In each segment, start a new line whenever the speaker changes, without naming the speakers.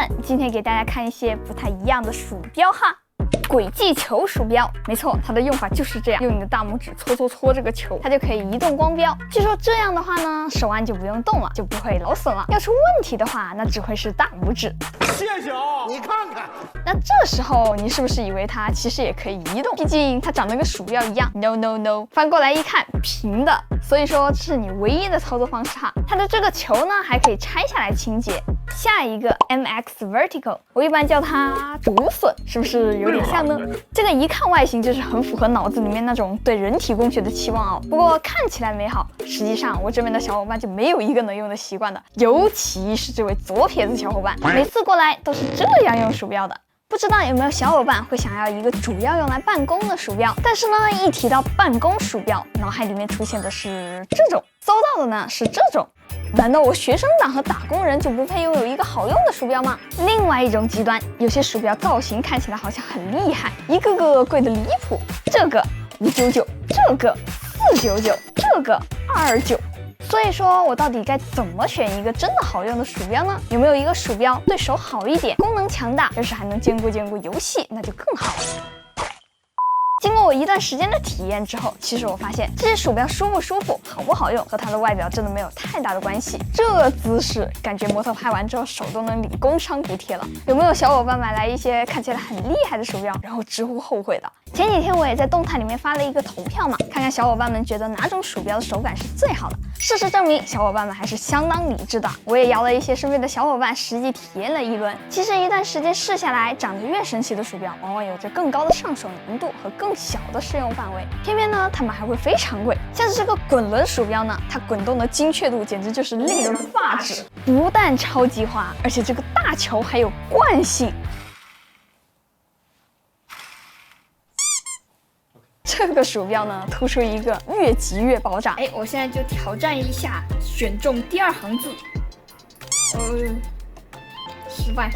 们，今天给大家看一些不太一样的鼠标哈。轨迹球鼠标，没错，它的用法就是这样，用你的大拇指搓这个球，它就可以移动光标。据说这样的话呢，手腕就不用动了，就不会劳损了。要出问题的话，那只会是大拇指。
谢谢啊，你看看。
那这时候你是不是以为它其实也可以移动？毕竟它长得跟鼠标一样。No no no， 翻过来一看，平的。所以说这是你唯一的操作方式哈。它的这个球呢，还可以拆下来清洁。下一个 MX Vertical， 我一般叫它竹笋，是不是有点像呢？这个一看外形就是很符合脑子里面那种对人体工学的期望哦。不过看起来美好，实际上我这边的小伙伴就没有一个能用的习惯的，尤其是这位左撇子小伙伴，每次过来都是这样用鼠标的。不知道有没有小伙伴会想要一个主要用来办公的鼠标，但是呢，一提到办公鼠标，脑海里面出现的是这种，搜到的呢是这种。难道我学生党和打工人就不配拥有一个好用的鼠标吗？另外一种极端，有些鼠标造型看起来好像很厉害，一个个贵的离谱，这个599，这个499，这个229。所以说我到底该怎么选一个真的好用的鼠标呢？有没有一个鼠标对手好一点，功能强大，但是还能兼顾游戏，那就更好了。经过我一段时间的体验之后，其实我发现这些鼠标舒不舒服、好不好用，和它的外表真的没有太大的关系。这姿势感觉摩托拍完之后手都能领工伤补贴了。有没有小伙伴买来一些看起来很厉害的鼠标，然后直呼后悔的？前几天我也在动态里面发了一个投票嘛，看看小伙伴们觉得哪种鼠标的手感是最好的。事实证明，小伙伴们还是相当理智的。我也邀了一些身边的小伙伴实际体验了一轮。其实一段时间试下来，长得越神奇的鼠标，往往有着更高的上手难度和更小的适用范围。偏偏呢，它们还会非常贵。像是这个滚轮鼠标呢，它滚动的精确度简直就是令人发指，不但超级滑，而且这个大球还有惯性。这个鼠标呢，突出一个越急越爆炸。我现在就挑战一下，选中第2行字。失败。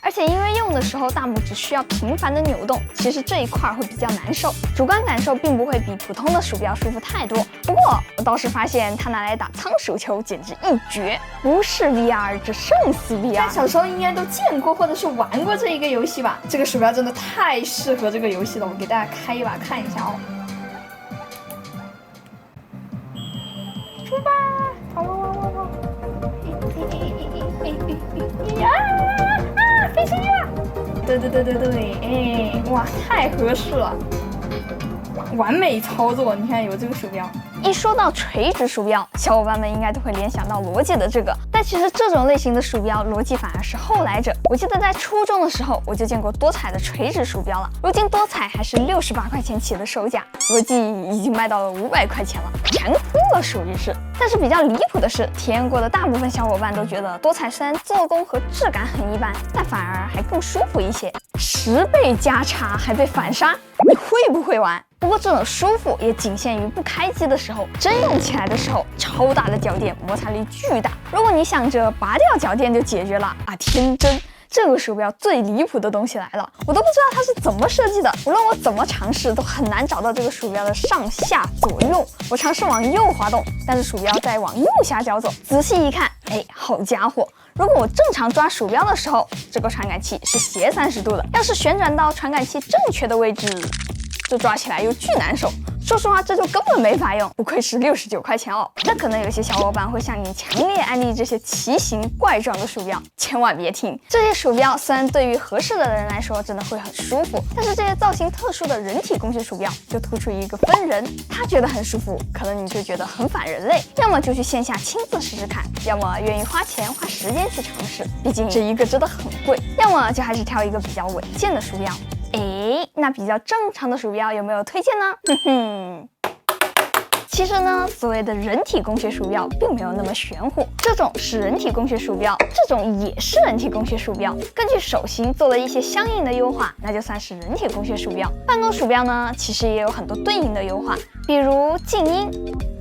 而且因为用的时候大拇指需要频繁的扭动，其实这一块会比较难受，主观感受并不会比普通的鼠标舒服太多。不过我倒是发现它拿来打仓鼠球简直一绝，不是 VR， 这胜似 VR。小时候应该都见过或者是玩过这一个游戏吧？这个鼠标真的太适合这个游戏了，我给大家开一把看一下哦。出发！跑！飞行了！对，哇，太合适了，完美操作！你看有这个鼠标。一说到垂直鼠标，小伙伴们应该都会联想到罗技的这个，但其实这种类型的鼠标，罗技反而是后来者。我记得在初中的时候，我就见过多彩的垂直鼠标了，如今多彩还是68块钱起的售价，罗技已经卖到了500块钱了，全哭了属于是。但是比较离谱的是，体验过的大部分小伙伴都觉得多彩虽然做工和质感很一般，但反而还更舒服一些。10倍加差还被反杀，你会不会玩？不过这种舒服也仅限于不开机的时候，真用起来的时候，超大的脚垫，摩擦力巨大。如果你想着拔掉脚垫就解决了啊，天真！这个鼠标最离谱的东西来了，我都不知道它是怎么设计的，无论我怎么尝试都很难找到这个鼠标的上下左右。我尝试往右滑动，但是鼠标在往右下角走，仔细一看，好家伙！如果我正常抓鼠标的时候，这个传感器是斜30度的，要是旋转到传感器正确的位置，这抓起来又巨难受。说实话，这就根本没法用，不愧是69块钱哦。那可能有些小伙伴会向你强烈安利这些奇形怪状的鼠标，千万别听。这些鼠标虽然对于合适的人来说真的会很舒服，但是这些造型特殊的人体工学鼠标就突出一个分人，他觉得很舒服，可能你就觉得很反人类。要么就去线下亲自试试看，要么愿意花钱花时间去尝试，毕竟这一个真的很贵。要么就还是挑一个比较稳健的鼠标。那比较正常的鼠标有没有推荐呢？其实呢，所谓的人体工学鼠标并没有那么玄乎。这种是人体工学鼠标，这种也是人体工学鼠标，根据手型做了一些相应的优化，那就算是人体工学鼠标。办公鼠标呢，其实也有很多对应的优化，比如静音、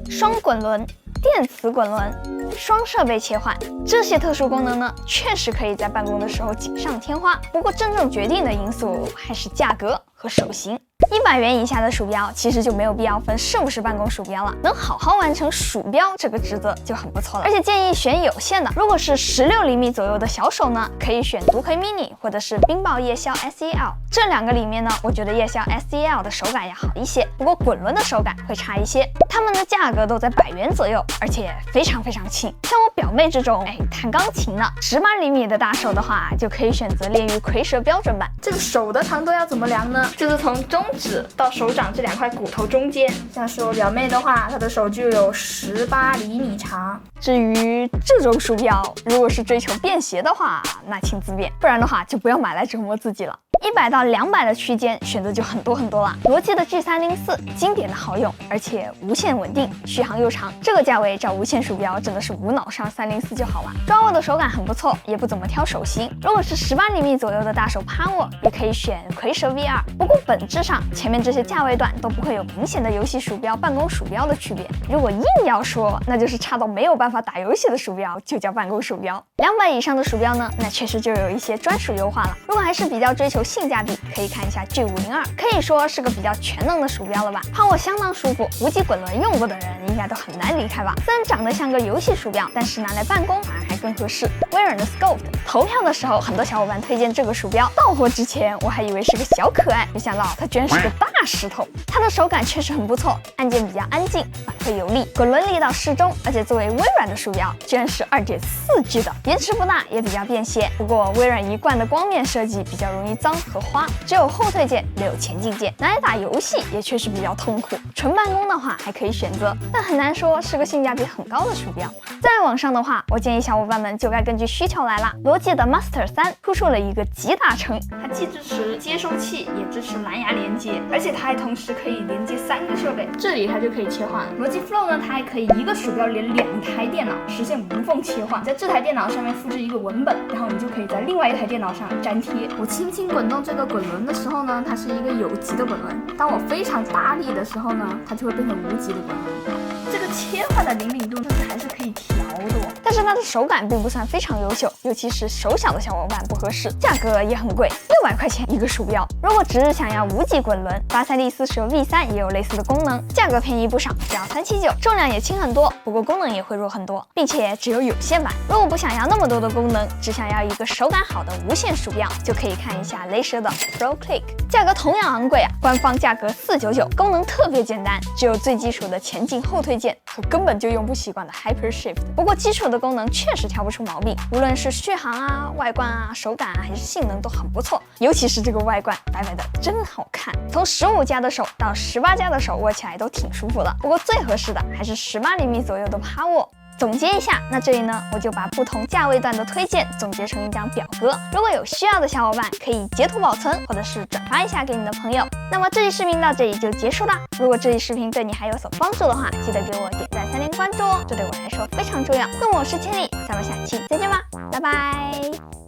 双滚轮、电磁滚轮、双设备切换，这些特殊功能呢，确实可以在办公的时候锦上添花。不过真正决定的因素还是价格和手型。100元以下的鼠标其实就没有必要分是不是办公鼠标了，能好好完成鼠标这个职责就很不错了。而且建议选有线的，如果是16厘米左右的小手呢，可以选独魁 mini 或者是冰雹夜宵 SEL。这2个里面呢，我觉得夜宵 SEL 的手感要好一些，不过滚轮的手感会差一些。它们的价格都在100元左右，而且非常轻。像我表妹这种弹钢琴的18厘米的大手的话，就可以选择练于蝰蛇标准版。这个手的长度要怎么量呢？就是从中指到手掌这2块骨头中间。像是我表妹的话，她的手就有18厘米长。至于这种鼠标，如果是追求便携的话，那请自便，不然的话就不要买来折磨自己了。100到200的区间选择就很多了。罗技的 G304 经典的好用，而且无线稳定，续航又长。这个价位找无线鼠标真的是无脑上304就好了。抓握的手感很不错，也不怎么挑手型。如果是18厘米左右的大手趴握，也可以选蝰蛇 VR。不过本质上前面这些价位段都不会有明显的游戏鼠标、办公鼠标的区别。如果硬要说，那就是差到没有办法打游戏的鼠标就叫办公鼠标。200以上的鼠标呢，那确实就有一些专属优化了。如果还是比较追求性价比，可以看一下 G502，可以说是个比较全能的鼠标了吧，趴握相当舒服，无极滚轮用过的人应该都很难离开吧。虽然长得像个游戏鼠标，但是拿来办公还更合适。微软的 Scope 投票的时候，很多小伙伴推荐这个鼠标，到货之前我还以为是个小可爱，没想到它居然是个大石头。它的手感确实很不错，按键比较安静，反馈有力，滚轮力道适中，而且作为微软的鼠标，居然是2.4G 的，延迟不大，也比较便携。不过微软一贯的光面设计比较容易脏和花，只有后退键没有前进键，拿来打游戏也确实比较痛苦。纯办公的话还可以选择，但很难说是个性价比很高的鼠标。再往上的话，我建议小伙伴们就该根据需求来啦。罗技的 Master 3突出了一个集大成，它既支持接收器，也支持蓝牙连接，而且它还同时可以连接3个设备，这里它就可以切换。罗技 Flow 呢，它还可以一个鼠标连2台电脑，实现无缝切换。在这台电脑上面复制一个文本，然后你就可以在另外一台电脑上粘贴。我轻轻滚动这个滚轮的时候呢，它是一个有极的滚轮；当我非常大力的时候呢，它就会变成无极的滚轮。这个切换的灵敏度还是可以调的哦，但是它的手感并不算非常优秀，尤其是手小的小伙伴不合适，价格也很贵，600块钱一个鼠标。如果只是想要无极滚轮，83D40 V3也有类似的功能，价格便宜不少，只要379，重量也轻很多，不过功能也会弱很多，并且只有有线版。如果不想要那么多的功能，只想要一个手感好的无线鼠标，就可以看一下雷蛇的 Pro Click， 价格同样昂贵啊，官方价格499，功能特别简单，只有最基础的前进后退键和根本就用不习惯的 Hyper Shift。不过基础的功能确实挑不出毛病，无论是续航啊、外观啊、手感啊，还是性能都很不错。尤其是这个外观，白白的真好看。从15加的手到18加的手握起来都挺舒服的。不过最合适的还是18厘米左右的趴握。总结一下，那这里呢，我就把不同价位段的推荐总结成一张表格，如果有需要的小伙伴可以截图保存，或者是转发一下给你的朋友。那么这期视频到这里就结束啦。如果这期视频对你还有所帮助的话，记得给我点赞、3连关注哦，这对我来说非常重要。那么我是千里，咱们下期再见吧，拜拜。